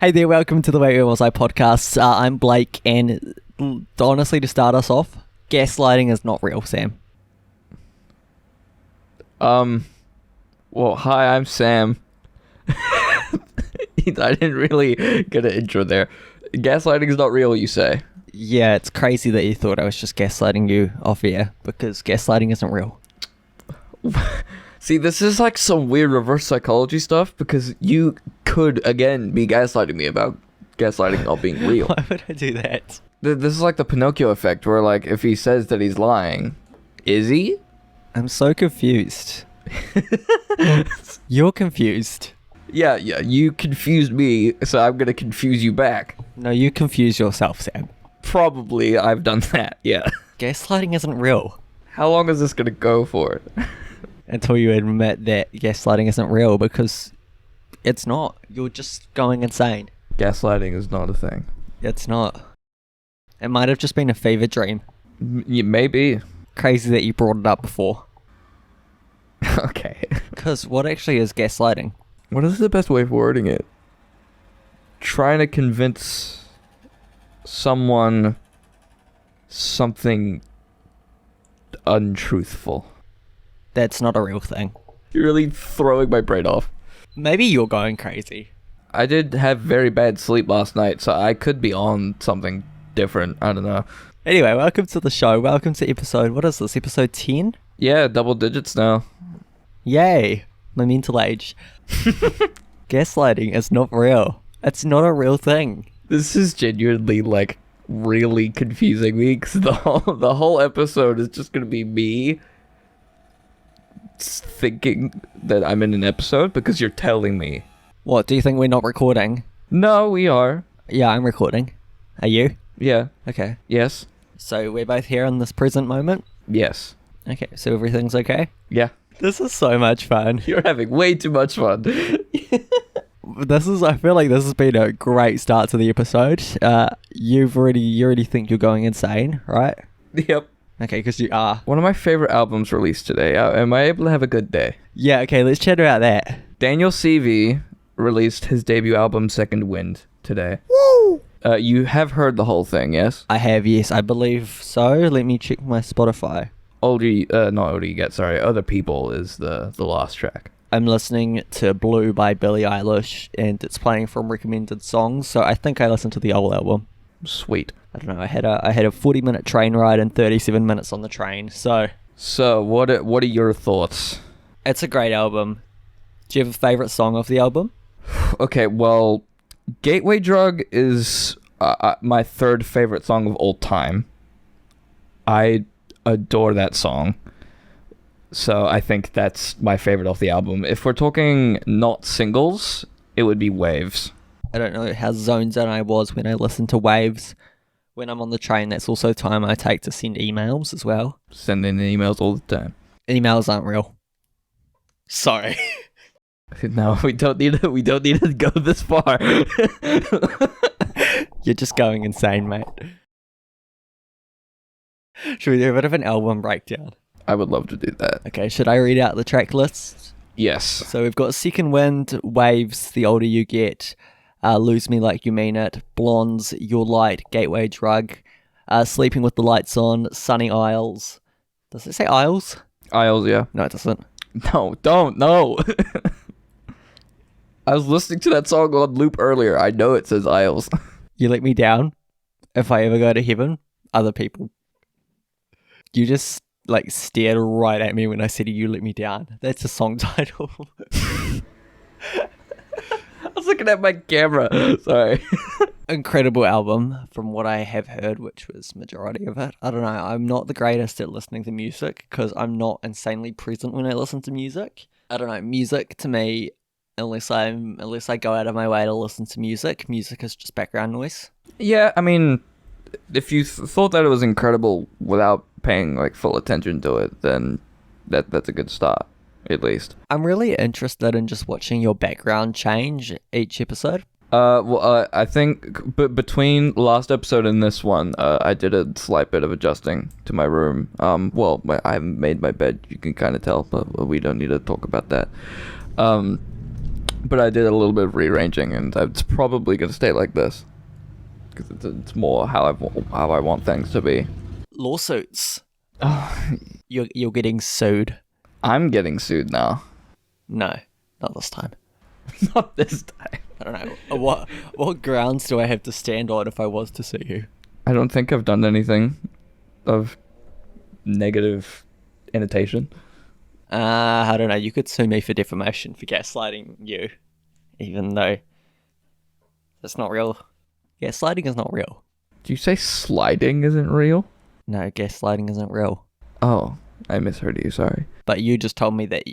Hey there, welcome to the Wait Where Was I podcast. I'm Blake, and honestly, to start us off, gaslighting is not real, Sam. Well, hi, I'm Sam. I didn't really get an intro there. Gaslighting is not real, you say? Yeah, it's crazy that you thought I was just gaslighting you off air, because gaslighting isn't real. See, this is like some weird reverse psychology stuff, because you could, again, be gaslighting me about gaslighting not being real. Why would I do that? This is like the Pinocchio effect, where like, if he says that he's lying, is he? I'm so confused. You're confused. Yeah, you confused me, so I'm gonna confuse you back. No, you confuse yourself, Sam. Probably I've done that, yeah. Gaslighting isn't real. How long is this gonna go for? Until you admit that gaslighting isn't real, because it's not. You're just going insane. Gaslighting is not a thing. It's not. It might have just been a fever dream. Maybe. Crazy that you brought it up before. Okay. Because what actually is gaslighting? What is the best way of wording it? Trying to convince someone something untruthful. That's not a real thing. You're really throwing my brain off. Maybe you're going crazy. I did have very bad sleep last night, so I could be on something different. I don't know. Anyway, welcome to the show. Welcome to episode, what is this, episode 10? Yeah, double digits now. Yay, my mental age. Gaslighting is not real. It's not a real thing. This is genuinely, like, really confusing me, because the whole episode is just going to be me thinking that I'm in an episode because you're telling me. What, do you think we're not recording? No, we are. Yeah, I'm recording. Are you? Yeah. Okay. Yes. So we're both here in this present moment? Yes. Okay, so everything's okay? Yeah. This is so much fun. You're having way too much fun. I feel like this has been a great start to the episode. You already think you're going insane, right? Yep. Okay, because you are. One of my favorite albums released today. Am I able to have a good day? Yeah, okay, let's chat about that. Daniel Seavey released his debut album, Second Wind, today. Woo! You have heard the whole thing, yes? I have, yes, I believe so. Let me check my Spotify. Not Older You Get, sorry. Other People is the last track. I'm listening to Blue by Billie Eilish, and it's playing from recommended songs, so I think I listened to the whole album. Sweet. I don't know, I had a 40-minute train ride and 37 minutes on the train, so... So, what are your thoughts? It's a great album. Do you have a favourite song of the album? Okay, well, Gateway Drug is my third favorite song of all time. I adore that song. So I think that's my favorite off the album. If we're talking not singles, it would be Waves. I don't know how zoned in I was when I listened to Waves. When I'm on the train, that's also time I take to send emails as well. Sending emails all the time. Emails aren't real. Sorry. No, we don't need to go this far. You're just going insane, mate. Should we do a bit of an album breakdown? I would love to do that. Okay, should I read out the track list? Yes. So we've got Second Wind, Waves, The Older You Get, Lose Me Like You Mean It, Blondes, Your Light, Gateway Drug, Sleeping with the Lights On, Sunny Isles. Does it say Isles? Isles, yeah. No, it doesn't. No, don't, no. I was listening to that song on loop earlier. I know it says Isles. You Let Me Down. If I Ever Go to Heaven, Other People. You just stared right at me when I said You Let Me Down. That's a song title. I was looking at my camera. Sorry. Incredible album from what I have heard, which was majority of it. I don't know. I'm not the greatest at listening to music because I'm not insanely present when I listen to music. I don't know. Music to me, unless I go out of my way to listen to music is just background noise. Yeah, I mean, if you thought that it was incredible without paying full attention to it, then that's a good start, at least. I'm really interested in just watching your background change each episode. I think between last episode and this one, I did a slight bit of adjusting to my room. I haven't made my bed, you can kind of tell, but we don't need to talk about that. But I did a little bit of rearranging, and it's probably going to stay like this. Because it's more how I want things to be. Lawsuits. Oh, You're getting sued. I'm getting sued now. No, not this time. Not this time. I don't know. What grounds do I have to stand on if I was to sue you? I don't think I've done anything of negative annotation. I don't know. You could sue me for defamation for gaslighting you, even though it's not real. Gaslighting is not real. Do you say sliding isn't real? No, gaslighting isn't real. Oh, I misheard you. Sorry. But you just told me that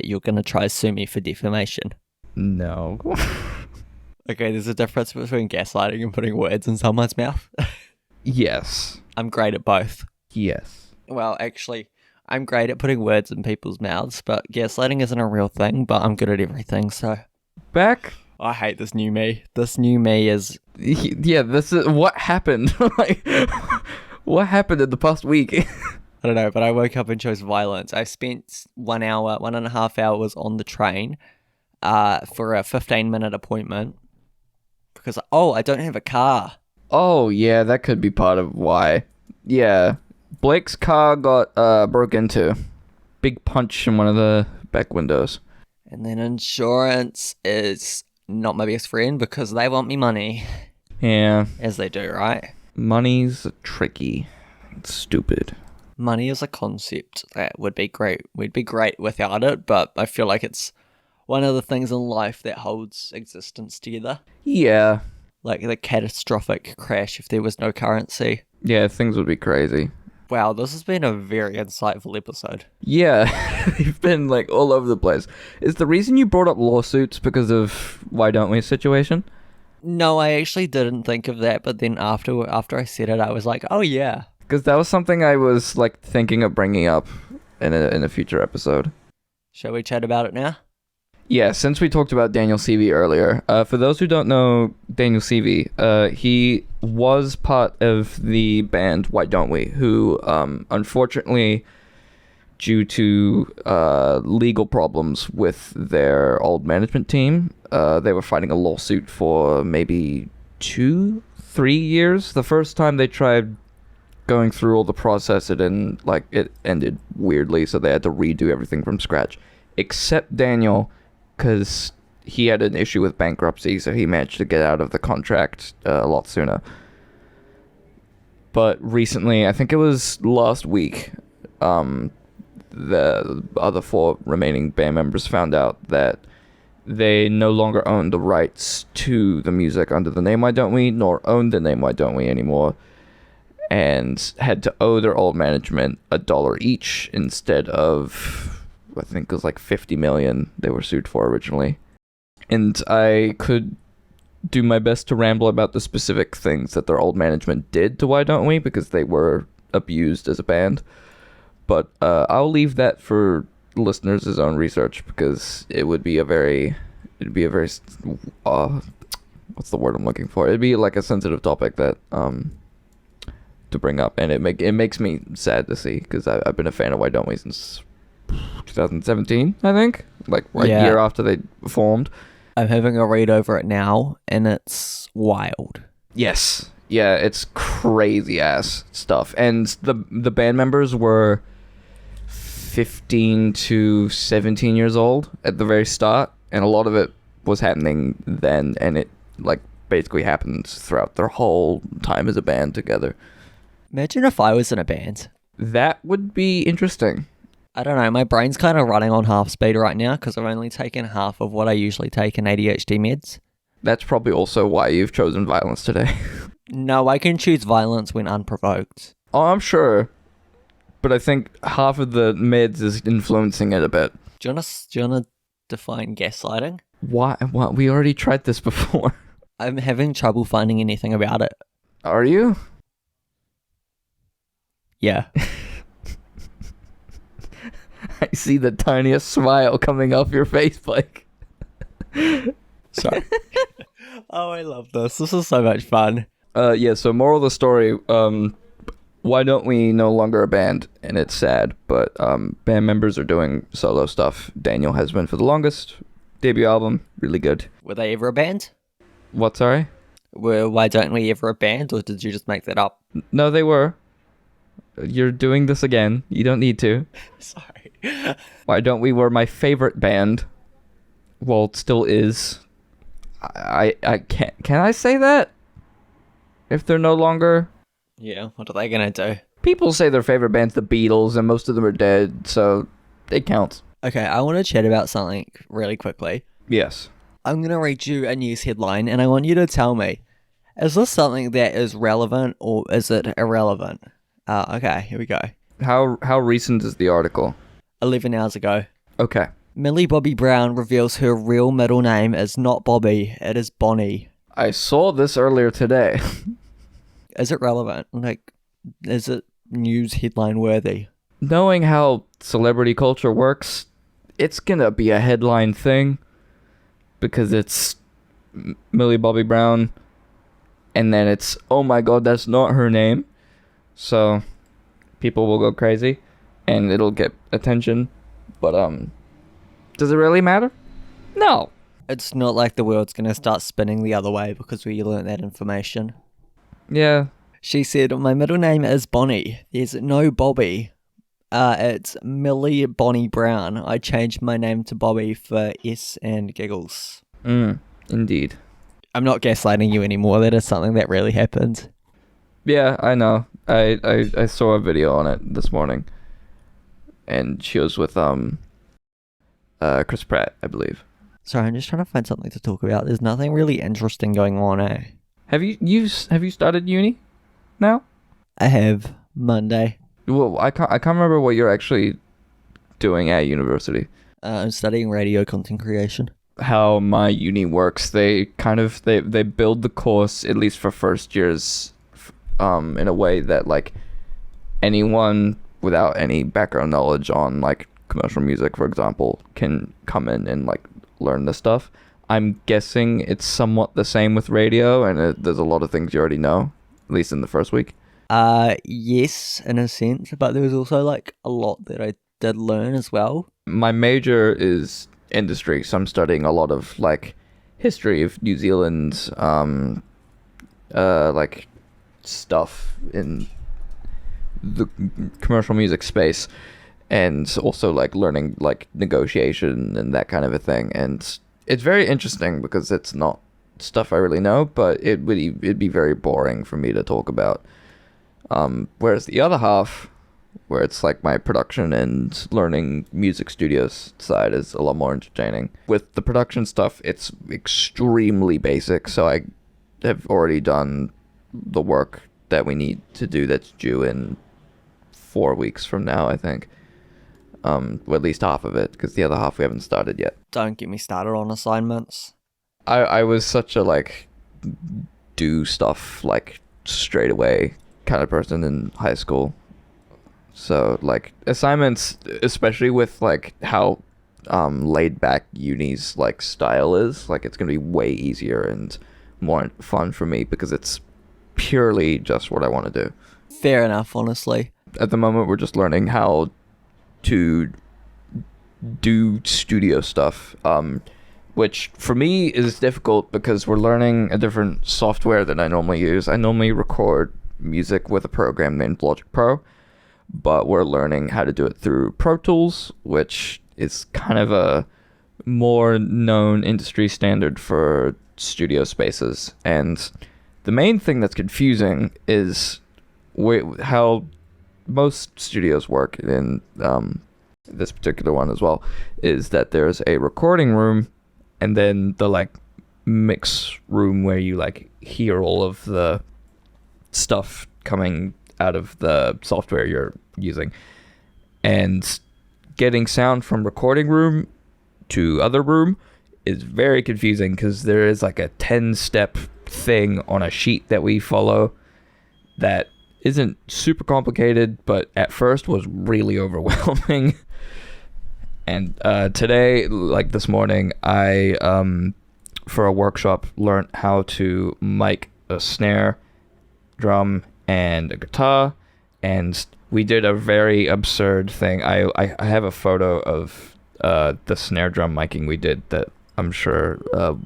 you're gonna try to sue me for defamation. No. Okay, there's a difference between gaslighting and putting words in someone's mouth. Yes. I'm great at both. Yes. Well, actually, I'm great at putting words in people's mouths, but gaslighting isn't a real thing, but I'm good at everything, so... Back? I hate this new me. This new me is... Yeah, this is... What happened? Like, what happened in the past week? I don't know, but I woke up and chose violence. I spent 1.5 hours on the train for a 15-minute appointment because, I don't have a car. Oh, yeah, that could be part of why. Yeah. Blake's car got broke into. Big punch in one of the back windows. And then insurance is not my best friend because they want me money. Yeah. As they do, right? Money's tricky. It's stupid. Money is a concept that would be great. We'd be great without it, but I feel like it's one of the things in life that holds existence together. Yeah. Like the catastrophic crash if there was no currency. Yeah, things would be crazy. Wow, this has been a very insightful episode. Yeah, you've been like all over the place. Is the reason you brought up lawsuits because of why don't we situation? No, I actually didn't think of that, but then after I said it, I was like, oh yeah. Because that was something I was like thinking of bringing up in a future episode. Shall we chat about it now? Yeah, since we talked about Daniel Seavey earlier, for those who don't know Daniel Seavey, he was part of the band Why Don't We, who unfortunately, due to legal problems with their old management team, they were fighting a lawsuit for maybe 2-3 years. The first time they tried going through all the process, it ended weirdly, so they had to redo everything from scratch, except Daniel, because he had an issue with bankruptcy, so he managed to get out of the contract a lot sooner. But recently, I think it was last week, the other 4 remaining band members found out that they no longer own the rights to the music under the name Why Don't We, nor own the name Why Don't We anymore, and had to owe their old management $1 each instead of... I think it was like $50 million they were sued for originally. And I could do my best to ramble about the specific things that their old management did to Why Don't We, because they were abused as a band. But I'll leave that for listeners' own research, because it'd be a very what's the word I'm looking for? It'd be like a sensitive topic that to bring up, and it makes me sad to see, because I've been a fan of Why Don't We since 2017, I think, like a year after they formed. I'm having a read over it now, and it's wild. Yes, yeah, it's crazy ass stuff, and the band members were 15 to 17 years old at the very start, and a lot of it was happening then, and it like basically happens throughout their whole time as a band together. Imagine if I was in a band. That would be interesting. I don't know, my brain's kind of running on half speed right now because I've only taken half of what I usually take in ADHD meds. That's probably also why you've chosen violence today. No, I can choose violence when unprovoked. Oh, I'm sure. But I think half of the meds is influencing it a bit. Do you want to define gaslighting? Why? What? We already tried this before. I'm having trouble finding anything about it. Are you? Yeah. I see the tiniest smile coming off your face, Blake. Sorry. Oh, I love this. This is so much fun. Yeah, so moral of the story, Why Don't We no longer a band, and it's sad, but band members are doing solo stuff. Daniel has been for the longest. debut album, really good. Were they ever a band? What, sorry? Why Don't We ever a band, or did you just make that up? No, they were. You're doing this again. You don't need to. Sorry. Why Don't We were my favorite band. Well, it still is. I can't. Can I say that? If they're no longer. Yeah, what are they gonna do? People say their favorite band's the Beatles, and most of them are dead, so it counts. Okay, I want to chat about something really quickly. Yes. I'm gonna read you a news headline, and I want you to tell me, is this something that is relevant or is it irrelevant? Okay, here we go. How recent is the article? 11 hours ago. Okay. Millie Bobby Brown reveals her real middle name is not Bobby, it is Bonnie. I saw this earlier today. Is it relevant? Like, is it news headline worthy? Knowing how celebrity culture works, it's gonna be a headline thing because it's Millie Bobby Brown, and then it's, oh my god, that's not her name. So people will go crazy and it'll get attention. But does it really matter? No. It's not like the world's gonna start spinning the other way because we learnt that information. Yeah. She said, my middle name is Bonnie. There's no Bobby. It's Millie Bonnie Brown. I changed my name to Bobby for S and giggles. Indeed. I'm not gaslighting you anymore. That is something that really happened. Yeah, I know. I saw a video on it this morning. And she was with Chris Pratt, I believe. Sorry, I'm just trying to find something to talk about. There's nothing really interesting going on, eh? Have you started uni now? I have Monday. Well, I can't remember what you're actually doing at university. I'm studying radio content creation. How my uni works, they build the course, at least for first years, in a way that like anyone without any background knowledge on like commercial music, for example, can come in and like learn this stuff. I'm guessing it's somewhat the same with radio, and there's a lot of things you already know, at least in the first week. Yes, in a sense, but there was also like a lot that I did learn as well. My major is industry, so I'm studying a lot of like history of New Zealand, like stuff in the commercial music space, and also like learning like negotiation and that kind of a thing. And it's very interesting because it's not stuff I really know, but it'd be very boring for me to talk about. Whereas the other half, where it's like my production and learning music studios side, is a lot more entertaining. With the production stuff, it's extremely basic, so I have already done the work that we need to do that's due in 4 weeks from now, I think. Well, at least half of it, because the other half we haven't started yet. Don't get me started on assignments. I was such a like do stuff like straight away kind of person in high school. So like assignments, especially with like how laid back uni's like style is, like it's gonna be way easier and more fun for me because it's purely just what I want to do. Fair enough, honestly. At the moment we're just learning how to do studio stuff, which for me is difficult because we're learning a different software than I normally use. I normally record music with a program named Logic Pro, but we're learning how to do it through Pro Tools, which is kind of a more known industry standard for studio spaces. And the main thing that's confusing is how most studios work, in this particular one as well, is that there's a recording room and then the like mix room where you like hear all of the stuff coming out of the software you're using. And getting sound from recording room to other room is very confusing because there is like a 10-step thing on a sheet that we follow that isn't super complicated, but at first was really overwhelming. And today, like this morning, I for a workshop learned how to mic a snare, drum, and a guitar, and we did a very absurd thing. I have a photo of the snare drum miking we did that I'm sure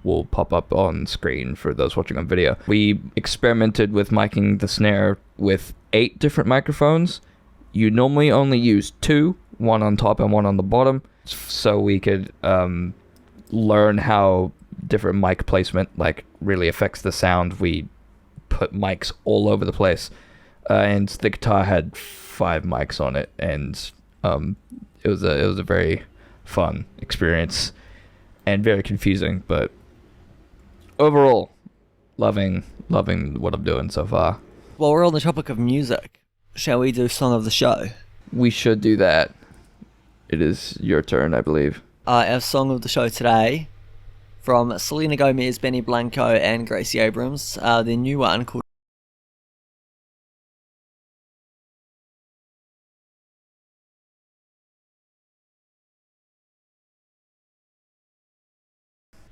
will pop up on screen for those watching on video. We experimented with miking the snare with 8 different microphones. You normally only use 2, one on top and one on the bottom, so we could learn how different mic placement like really affects the sound. We put mics all over the place, and the guitar had 5 mics on it, and it was a very fun experience and very confusing, but overall loving what I'm doing so far. While we're on the topic of music, shall we do Song of the Show? We should do that. It is your turn, I believe. Our Song of the Show today, from Selena Gomez, Benny Blanco, and Gracie Abrams, their new one called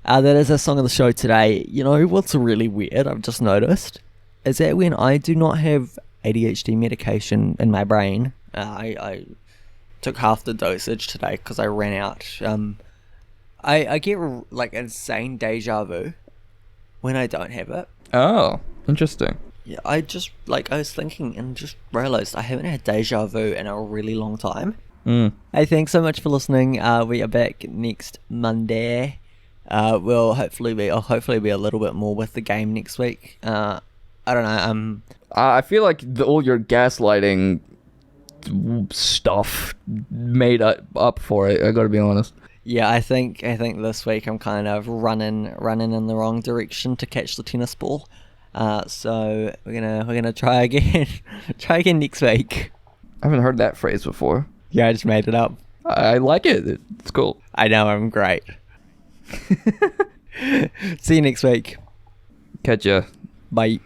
that is our Song of the Show today. You know what's really weird, I've just noticed, is that when I do not have ADHD medication in my brain, I took half the dosage today because I ran out. I get like insane deja vu when I don't have it. Oh, interesting. Yeah, I was thinking and just realised I haven't had deja vu in a really long time. Hey, thanks so much for listening. We are back next Monday. We'll hopefully be a little bit more with the game next week. I don't know. I feel like all your gaslighting stuff made up for it. I gotta be honest. Yeah, I think this week I'm kind of running in the wrong direction to catch the tennis ball. So we're gonna try again. Try again next week. I haven't heard that phrase before. Yeah, I just made it up. I like it. It's cool. I know, I'm great. See you next week. Catch ya. Bye.